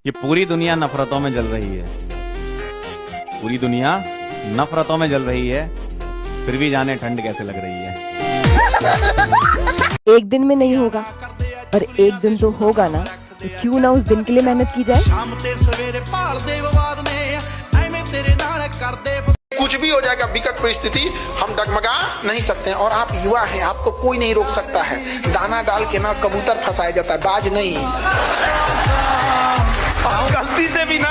ये पूरी दुनिया नफरतों में जल रही है, पूरी दुनिया नफरतों में जल रही है, फिर भी जाने ठंड कैसे लग रही है। एक दिन में नहीं होगा, पर एक दिन तो होगा ना, तो क्यों ना उस दिन के लिए मेहनत की जाए। कुछ भी हो जाएगा, विकट परिस्थिति, हम डगमगा नहीं सकते हैं। और आप युवा हैं, आपको कोई नहीं रोक सकता है। दाना डाल के ना कबूतर फंसाया जाता है, बाज नहीं। गलती से भी ना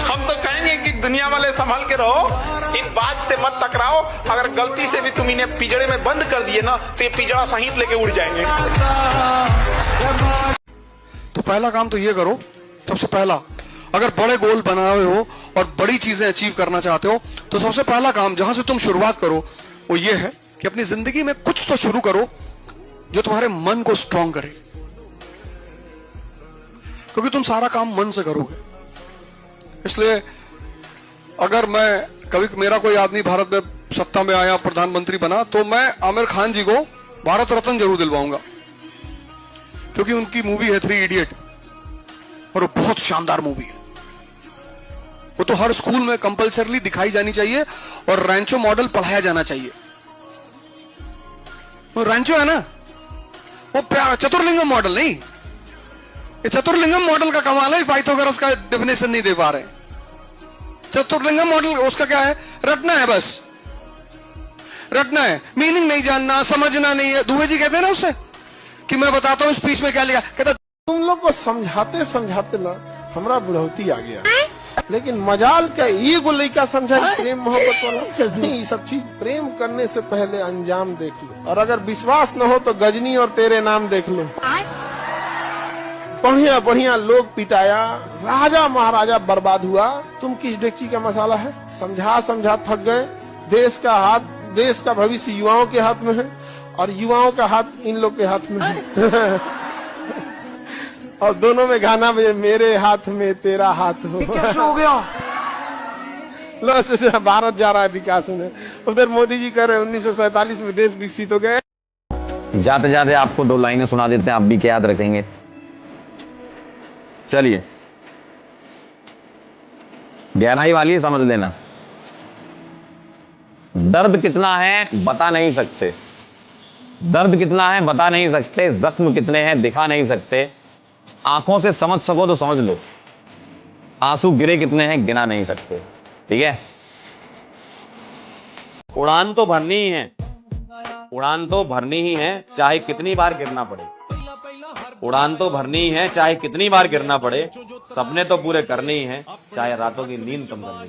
हम तो कहेंगे कि दुनिया वाले संभल के रहो, इन बाज से मत टकराओ। अगर गलती से भी तुम इन्हें पिंजड़े में बंद कर दिए ना, तो ये पिंजड़ा सहित लेके उड़ जाएंगे। तो पहला काम तो ये करो, सबसे पहला, अगर बड़े गोल बनाए हो और बड़ी चीजें अचीव करना चाहते हो, तो सबसे पहला काम जहां से तुम शुरुआत करो वो ये है कि अपनी जिंदगी में कुछ तो शुरू करो जो तुम्हारे मन को स्ट्रांग करे, क्योंकि तुम सारा काम मन से करोगे। इसलिए अगर मैं कभी मेरा कोई आदमी भारत में सत्ता में आया, प्रधानमंत्री बना, तो मैं आमिर खान जी को भारत रत्न जरूर दिलवाऊंगा, क्योंकि उनकी मूवी है 3 इडियट और वो बहुत शानदार मूवी है। वो तो हर स्कूल में कंपलसरली दिखाई जानी चाहिए और रैंचो मॉडल पढ़ाया जाना चाहिए। वो रैंचो है ना, वो चतुर्लिंगम मॉडल नहीं, ये चतुर्लिंगम मॉडल का कमाल है, पाइथागोरस का डेफिनेशन नहीं दे पा रहे। चतुर्लिंगम मॉडल उसका क्या है, रटना है, बस रटना है, मीनिंग नहीं जानना, समझना नहीं है। दुबे जी कहते हैं ना उससे कि मैं बताता हूं स्पीच में क्या लिखा, कहता तुम लोग को समझाते समझाते ना हमरा बुढ़ौती आ गया, लेकिन मजाल क्या ये को लड़का समझा प्रेम मोहब्बत वाला नहीं, सब चीज प्रेम करने से पहले अंजाम देख लो, और अगर विश्वास न हो तो गजनी और तेरे नाम देख लो। बढ़िया बढ़िया लोग पिटाया, राजा महाराजा बर्बाद हुआ, तुम किस डेक्ची का मसाला है। समझा समझा थक गए। देश का भविष्य युवाओं के हाथ में है और युवाओं का हाथ इन लोग के हाथ में है। और दोनों में गाना में मेरे हाथ में तेरा हाथ हो। कैसे हो गया? लो भारत जा रहा है विकास में, उधर मोदी जी कह रहे 1947 में देश विकसित हो गए। जाते जाते आपको 2 लाइनें सुना देते हैं, आप भी क्या याद रखेंगे। चलिए, गहराई वाली समझ लेना। दर्द कितना है बता नहीं सकते, दर्द कितना है बता नहीं सकते, जख्म कितने हैं दिखा नहीं सकते, आंखों से समझ सको तो समझ लो, आंसू गिरे कितने हैं गिना नहीं सकते। ठीक है, उड़ान तो भरनी ही है, उड़ान तो भरनी ही है, चाहे कितनी बार गिरना पड़े। उड़ान तो भरनी ही है, चाहे कितनी बार गिरना पड़े। सपने तो पूरे करने ही हैं, चाहे रातों की नींद कम करनी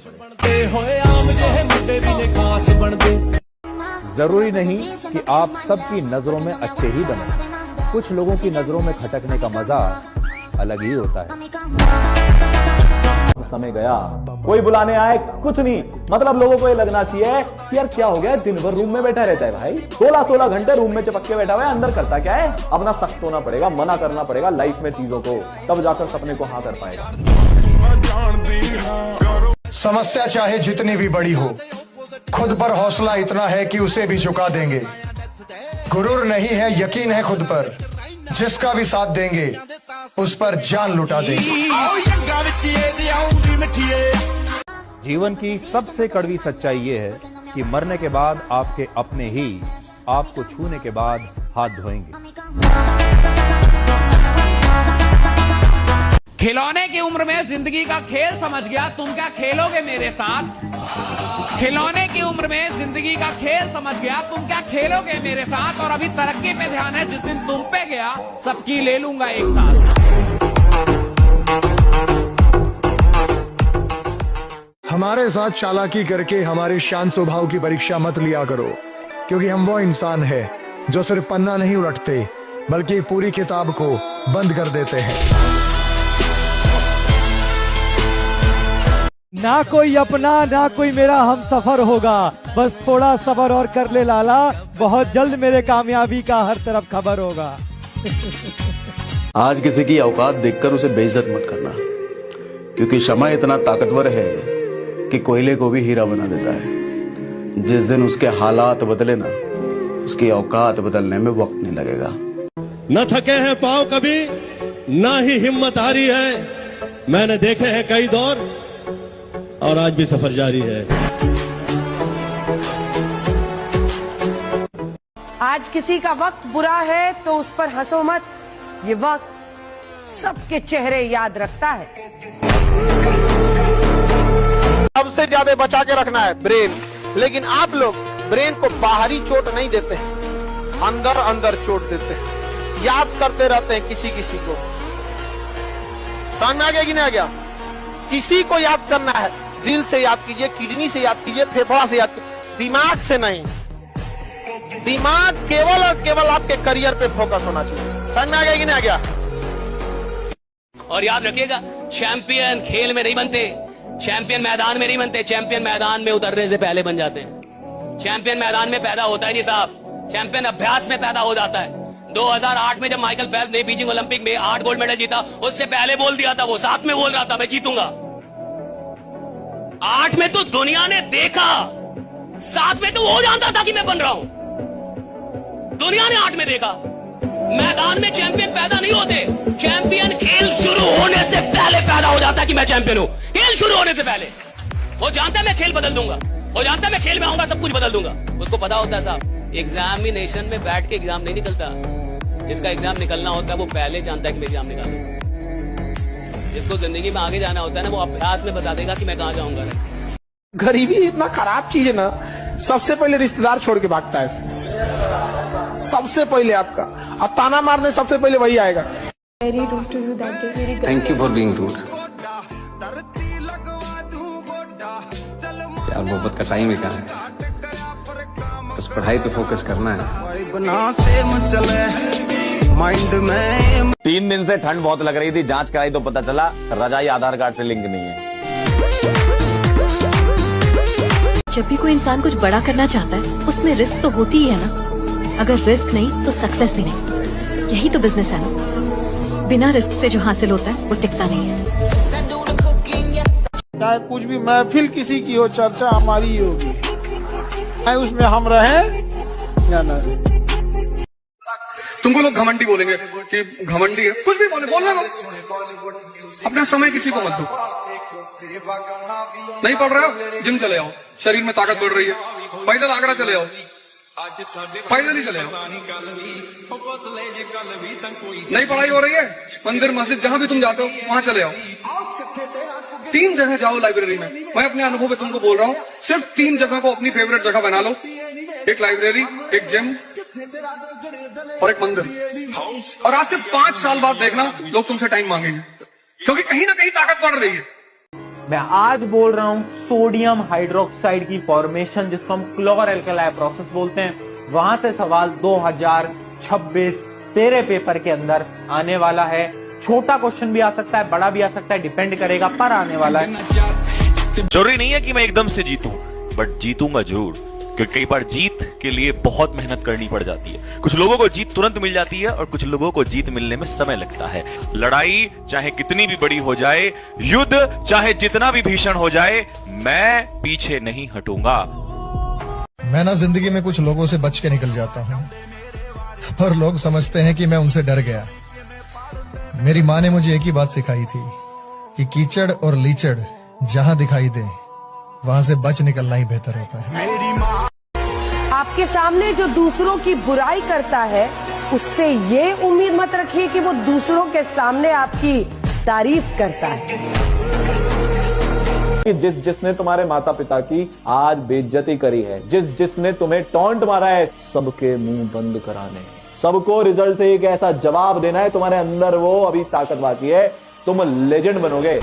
पड़े। जरूरी नहीं कि आप सबकी नजरों में अच्छे ही बने, कुछ लोगों की नजरों में खटकने का मजा अलग ही होता है। समय गया, कोई बुलाने आए कुछ नहीं, मतलब लोगों को ये लगना चाहिए कि यार क्या हो गया, दिन भर रूम में बैठा रहता है भाई, 16-16 घंटे रूम में चिपक के बैठा हुआ है, अंदर करता क्या है? अपना सख्त होना पड़ेगा, मना करना पड़ेगा लाइफ में चीजों को, तब जाकर सपने को हाँ कर पाएगा। समस्या चाहे जितनी भी बड़ी हो, खुद पर हौसला इतना है कि उसे भी झुका देंगे। गुरूर नहीं है, यकीन है खुद पर, जिसका भी साथ देंगे उस पर जान लुटा देंगे। जीवन की सबसे कड़वी सच्चाई ये है कि मरने के बाद आपके अपने ही आपको छूने के बाद हाथ धोएंगे। खिलौने की उम्र में जिंदगी का खेल समझ गया, तुम क्या खेलोगे मेरे साथ? खिलौने की उम्र में जिंदगी का खेल समझ गया, तुम क्या खेलोगे मेरे साथ? और अभी तरक्की पे ध्यान है, जिस दिन तुम पे गया सबकी ले लूंगा एक साथ। हमारे साथ चालाकी करके हमारे शान स्वभाव की परीक्षा मत लिया करो, क्योंकि हम वो इंसान है जो सिर्फ पन्ना नहीं उलटते बल्कि पूरी किताब को बंद कर देते हैं। ना कोई अपना ना कोई मेरा हम सफर होगा, बस थोड़ा सबर और कर ले लाला, बहुत जल्द मेरे कामयाबी का हर तरफ खबर होगा। आज किसी की औकात देखकर उसे बेइज्जत मत करना, क्योंकि शमा इतना ताकतवर है कि कोयले को भी हीरा बना देता है। जिस दिन उसके हालात बदले ना, उसकी औकात बदलने में वक्त नहीं लगेगा। न थके हैं पांव कभी, ना ही हिम्मत हारी है, मैंने देखे हैं कई दौर और आज भी सफर जारी है। आज किसी का वक्त बुरा है तो उस पर हंसो मत, ये वक्त सबके चेहरे याद रखता है। सबसे ज्यादा बचा के रखना है ब्रेन, लेकिन आप लोग ब्रेन को बाहरी चोट नहीं देते हैं, अंदर अंदर चोट देते हैं, याद करते रहते हैं किसी किसी को। समझ में आ गया कि नहीं आ गया? किसी को याद करना है, दिल से याद कीजिए, किडनी से याद कीजिए, फेफड़ा से याद कीजिए, दिमाग से नहीं। दिमाग केवल और केवल आपके करियर पे फोकस होना चाहिए। समझ में आ गया कि नहीं आ गया? और याद रखिएगा, चैंपियन खेल में नहीं बनते, चैंपियन मैदान में नहीं बनते, चैंपियन मैदान में उतरने से पहले बन जाते हैं। चैंपियन मैदान में पैदा होता है नहीं साहब, चैंपियन अभ्यास में पैदा हो जाता है। 2008 में जब माइकल फेल्प्स ने बीजिंग ओलंपिक में 8 गोल्ड मेडल जीता, उससे पहले बोल दिया था, वो 7 में बोल रहा था मैं जीतूंगा। 8 में तो दुनिया ने देखा, 7 में तो वो जानता था कि मैं बन रहा हूं। दुनिया ने 8 में देखा। मैदान में चैंपियन पैदा नहीं होते, चैंपियन खेल शुरू होने से पहले पैदा हो जाता है कि मैं चैंपियन हूं। खेल शुरू होने से पहले वो जानता है मैं खेल बदल दूंगा, वो जानता है मैं खेल में आऊंगा सब कुछ बदल दूंगा। उसको पता होता है साहब, एग्जामिनेशन में बैठ के एग्जाम नहीं निकलता, जिसका एग्जाम निकलना होता है वो पहले जानता है कि मैं एग्जाम निकालूंगा। जिसको जिंदगी में आगे जाना होता है ना, वो अभ्यास में बता देगा कि मैं कहां जाऊंगा। गरीबी इतना खराब चीज है ना, सबसे पहले रिश्तेदार छोड़ के भागता है, सबसे पहले आपका, अब ताना मारने सबसे पहले वही आएगा। Thank you for being rude. यार मोहब्बत का टाइम ही कहाँ है, बस पढ़ाई पे फोकस करना है। 3 दिन से ठंड बहुत लग रही थी, जांच कराई तो पता चला रजाई आधार कार्ड से लिंक नहीं है। जब भी कोई इंसान कुछ बड़ा करना चाहता है, उसमें रिस्क तो होती ही है ना। अगर रिस्क नहीं तो सक्सेस भी नहीं। यही तो बिजनेस है ना, बिना रिस्क से जो हासिल होता है वो टिकता नहीं है। चाहे कुछ भी महफिल किसी की हो, चर्चा हमारी ही होगी, चाहे उसमें हम रहे या ना रहे। तुमको लोग घमंडी बोलेंगे कि घमंडी है, कुछ भी बोलने दो, अपना समय किसी को मत दो। नहीं पढ़ रहे हो, जिम चले आओ, शरीर में ताकत बढ़ रही है। पैदल आगरा चले आओ, पैदल ही चले आओ। नहीं पढ़ाई हो रही है, मंदिर मस्जिद जहां भी तुम जाते हो वहां चले आओ। 3 जगह जाओ लाइब्रेरी में। मैं अपने अनुभव में तुमको बोल रहा हूँ, सिर्फ 3 जगह को अपनी फेवरेट जगह बना लो, एक लाइब्रेरी, एक जिम और एक मंदिर। और आज से 5 साल बाद देखना लोग तुमसे टाइम मांगेंगे, क्योंकि कहीं ना कहीं ताकत बढ़ रही है। मैं आज बोल रहा हूं सोडियम हाइड्रोक्साइड की फॉर्मेशन, जिसको हम क्लोर एल्कलाई प्रोसेस बोलते हैं, वहां से सवाल 2026 तेरे पेपर के अंदर आने वाला है। छोटा क्वेश्चन भी आ सकता है, बड़ा भी आ सकता है, डिपेंड करेगा, पर आने वाला है। जरूरी नहीं है कि मैं एकदम से जीतूं। बट जीतूंगा जरूर, क्योंकि कई बार जीत के लिए बहुत मेहनत करनी पड़ जाती है। कुछ लोगों को जीत तुरंत मिल जाती है और कुछ लोगों को जीत मिलने में समय लगता है। लड़ाई चाहे कितनी भी बड़ी हो जाए, युद्ध चाहे जितना भी भीषण हो जाए, मैं पीछे नहीं हटूंगा। मैं ना जिंदगी में कुछ लोगों से बच के निकल जाता हूँ, पर लोग समझते हैं कि मैं उनसे डर गया। मेरी माँ ने मुझे एक ही बात सिखाई थी कि कीचड़ और लीचड़ जहाँ दिखाई दे वहां से बच निकलना ही बेहतर होता है। आपके सामने जो दूसरों की बुराई करता है, उससे ये उम्मीद मत रखिए कि वो दूसरों के सामने आपकी तारीफ करता है। जिसने तुम्हारे माता पिता की आज बेइज्जती करी है, जिसने तुम्हें टॉन्ट मारा है, सबके मुंह बंद कराने, सबको रिजल्ट से एक ऐसा जवाब देना है। तुम्हारे अंदर वो अभी ताकत बाकी है, तुम लेजेंड बनोगे।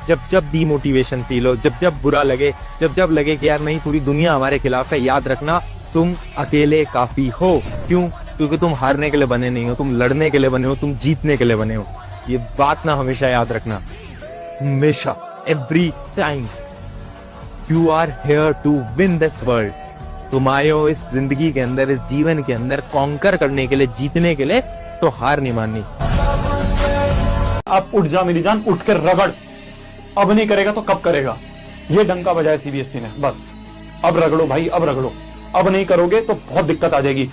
जब जब डीमोटिवेशन फील हो, जब जब बुरा लगे, जब जब लगे कि यार नहीं पूरी दुनिया हमारे खिलाफ है, याद रखना तुम अकेले काफी हो। क्यों? क्योंकि तुम हारने के लिए बने नहीं हो, तुम लड़ने के लिए बने हो, तुम जीतने के लिए बने हो। ये बात ना हमेशा याद रखना, हमेशा, every time. You are here to win this world. तुम आए हो इस जिंदगी के अंदर, इस जीवन के अंदर कॉन्कर करने के लिए, जीतने के लिए, तो हार नहीं माननी। अब उठ जा मेरी जान, उठ कर रगड़। अब नहीं करेगा तो कब करेगा? ये डंका बजाया सीबीएसई ने, बस अब रगड़ो भाई, अब रगड़ो। अब नहीं करोगे तो बहुत दिक्कत आ जाएगी।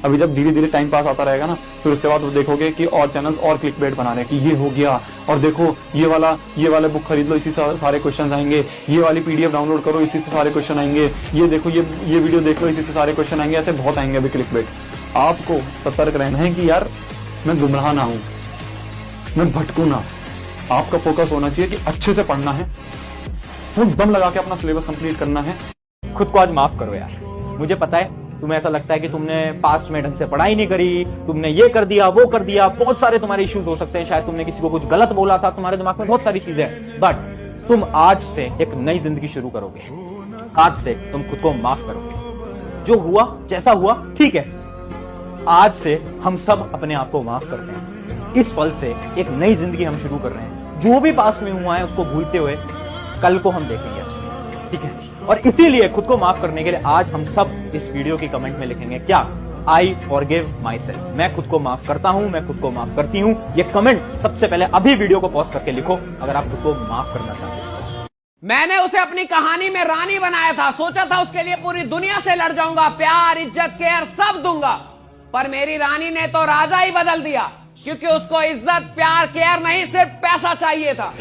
अभी जब धीरे धीरे टाइम पास आता रहेगा ना, फिर उसके बाद वो देखोगे कि और चैनल्स और क्लिक बेट बनाने की, ये हो गया, और देखो ये वाला बुक खरीद लो, इसी से सारे क्वेश्चन आएंगे, ये वाली पीडीएफ डाउनलोड करो, इसी से सारे क्वेश्चन आएंगे, ये देखो ये वीडियो देख लो, इसी से सारे क्वेश्चन आएंगे। ऐसे बहुत आएंगे अभी क्लिक बेट। आपको सतर्क रहना है कि यार मैं गुमराह ना हूं, मैं भटकू ना। आपका फोकस होना चाहिए कि अच्छे से पढ़ना है, फुल दम लगा के अपना सिलेबस कंप्लीट करना है। खुद को आज माफ करो यार। मुझे पता है तुम्हें ऐसा लगता है कि तुमने पास्ट में ढंग से पढ़ाई नहीं करी, तुमने ये कर दिया, वो कर दिया, बहुत सारे तुम्हारे इश्यूज हो सकते हैं, शायद तुमने किसी को कुछ गलत बोला था, तुम्हारे दिमाग में बहुत सारी चीजें हैं। बट तुम आज से एक नई जिंदगी शुरू करोगे। आज से तुम खुद को माफ करोगे। जो हुआ जैसा हुआ ठीक है, आज से हम सब अपने आप को माफ करते हैं। इस पल से एक नई जिंदगी हम शुरू कर रहे हैं। जो भी पास्ट में हुआ है उसको भूलते हुए कल को हम देखेंगे आपसे, ठीक है? और इसीलिए खुद को माफ करने के लिए आज हम सब इस वीडियो की कमेंट में लिखेंगे क्या? I forgive my self. मैं खुद को माफ करता हूं, मैं खुद को माफ करती हूं। ये कमेंट सबसे पहले अभी वीडियो को पॉज करके लिखो अगर आप खुद को माफ करना चाहते हो। मैंने उसे अपनी कहानी में रानी बनाया था, सोचा था उसके लिए पूरी दुनिया से लड़ जाऊंगा, प्यार, इज्जत, केयर सब दूंगा। पर मेरी रानी ने तो राजा ही बदल दिया, क्योंकि उसको इज्जत, प्यार, केयर नहीं, सिर्फ पैसा चाहिए था।